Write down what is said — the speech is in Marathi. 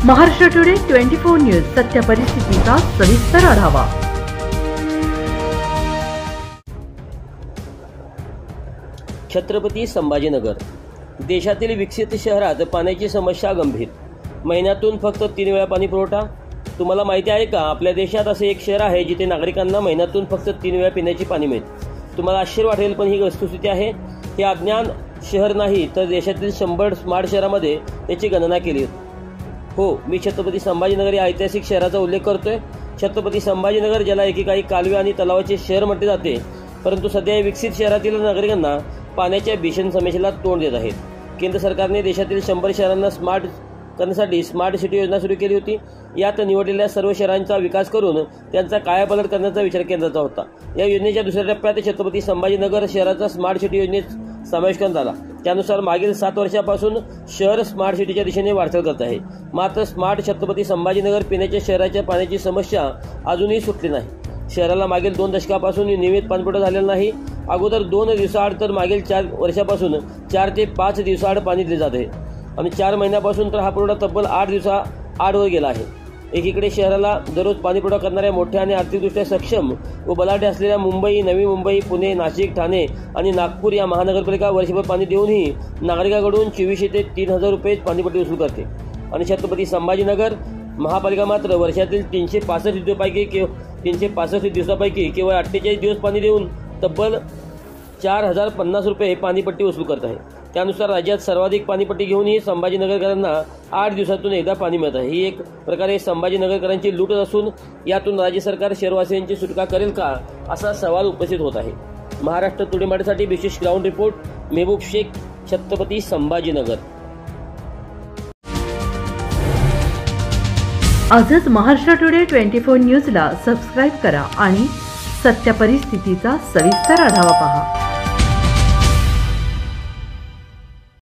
महाराष्ट्र टुडे 24 न्यूज सत्य परिस्थितीचा सविस्तर आढावा। छत्रपती संभाजीनगर देशातील विकसित शहरात पाण्याची समस्या गंभीर। महिन्यातून फक्त 3 वेळा पाणी पुरवठा। तुम्हाला माहिती आहे का, आपल्या देशात असे एक शहर आहे जिथे नागरिकांना महिन्यातून फक्त 3 वेळा पिण्याचे पाणी मिळते। तुम्हाला आश्चर्य वाटेल, पण ही वस्तुस्थिती आहे। हे अज्ञान शहर नाही तर देशातील 100 स्मार्ट शहरांमध्ये त्याची गणना केली होती। हो, मी छत्रपती संभाजीनगर या ऐतिहासिक शहराचा उल्लेख करतोय। छत्रपती संभाजीनगर ज्याला एकेकाळी कालवे आणि तलावाचे शहर म्हटले जाते, परंतु सध्या विकसित शहरातील नागरिकांना पाण्याच्या भीषण समस्येला तोंड देत आहेत। केंद्र सरकारने देशातील 100 शहरांना स्मार्ट करण्यासाठी स्मार्ट सिटी योजना सुरू केली होती। यात निवडलेल्या सर्व शहरांचा विकास करून त्यांचा कायापालट करण्याचा विचार केंद्राचा होता। या योजनेच्या दुसऱ्या टप्प्यात छत्रपती संभाजीनगर शहराचा स्मार्ट सिटी योजनेत समावेश करण्यात आला। त्यानुसार मागील 7 वर्षांपासून शहर स्मार्ट सिटीच्या दिशेने वाटचाल करत आहे। मात्र स्मार्ट छत्रपती संभाजीनगर पिण्याच्या शहराच्या पाण्याची समस्या अजूनही सुटली नाही। शहराला मागील 2 दशकापासून नियमित पाणीपुरवठा झालेला नाही। अगोदर 2 दिवसाआड तर मागील 4 वर्षापासून 4 ते 5 दिवसाआड पाणी दिले जाते आणि 4 महिन्यापासून तर हा पुरवठा तब्बल 8 दिवसाआडवर गेला आहे। एकीकडे शहराला दररोज पाणीपुरवठा करणाऱ्या मोठ्या आणि आर्थिकदृष्ट्या सक्षम व बलाढ्य असलेल्या मुंबई, नवी मुंबई, पुणे, नाशिक, ठाणे आणि नागपूर या महानगरपालिका वर्षभर पाणी देऊनही नागरिकांकडून 2400 ते 3000 रुपये पाणीपट्टी वसूल करते आणि छत्रपती संभाजीनगर महापालिका मात्र वर्षातील 365 दिवसापैकी केवळ 48 दिवस पाणी देऊन तब्बल 4050 रुपये पाणीपट्टी वसूल करत आहे। त्यानुसार राज्यात सर्वाधिक पाणीपट्टी घेऊनही संभाजीनगरकरांना 8 दिवसातून एकदा पाणी मिळत आहे। ही एक प्रकारे संभाजीनगरकरांची लूट असून यातून राज्य सरकार शहरवासियांची सुटका करेल का, असा सवाल उपस्थित होत आहे। महाराष्ट्र टुडे मराठीसाठी विशेष ग्राउंड रिपोर्ट, मेहबूब शेख, छत्रपती संभाजीनगर। आजच महाराष्ट्र टुडे 24 न्यूजला सबस्क्राइब करा आणि सत्य परिस्थितीचा सविस्तर आढावा पहा।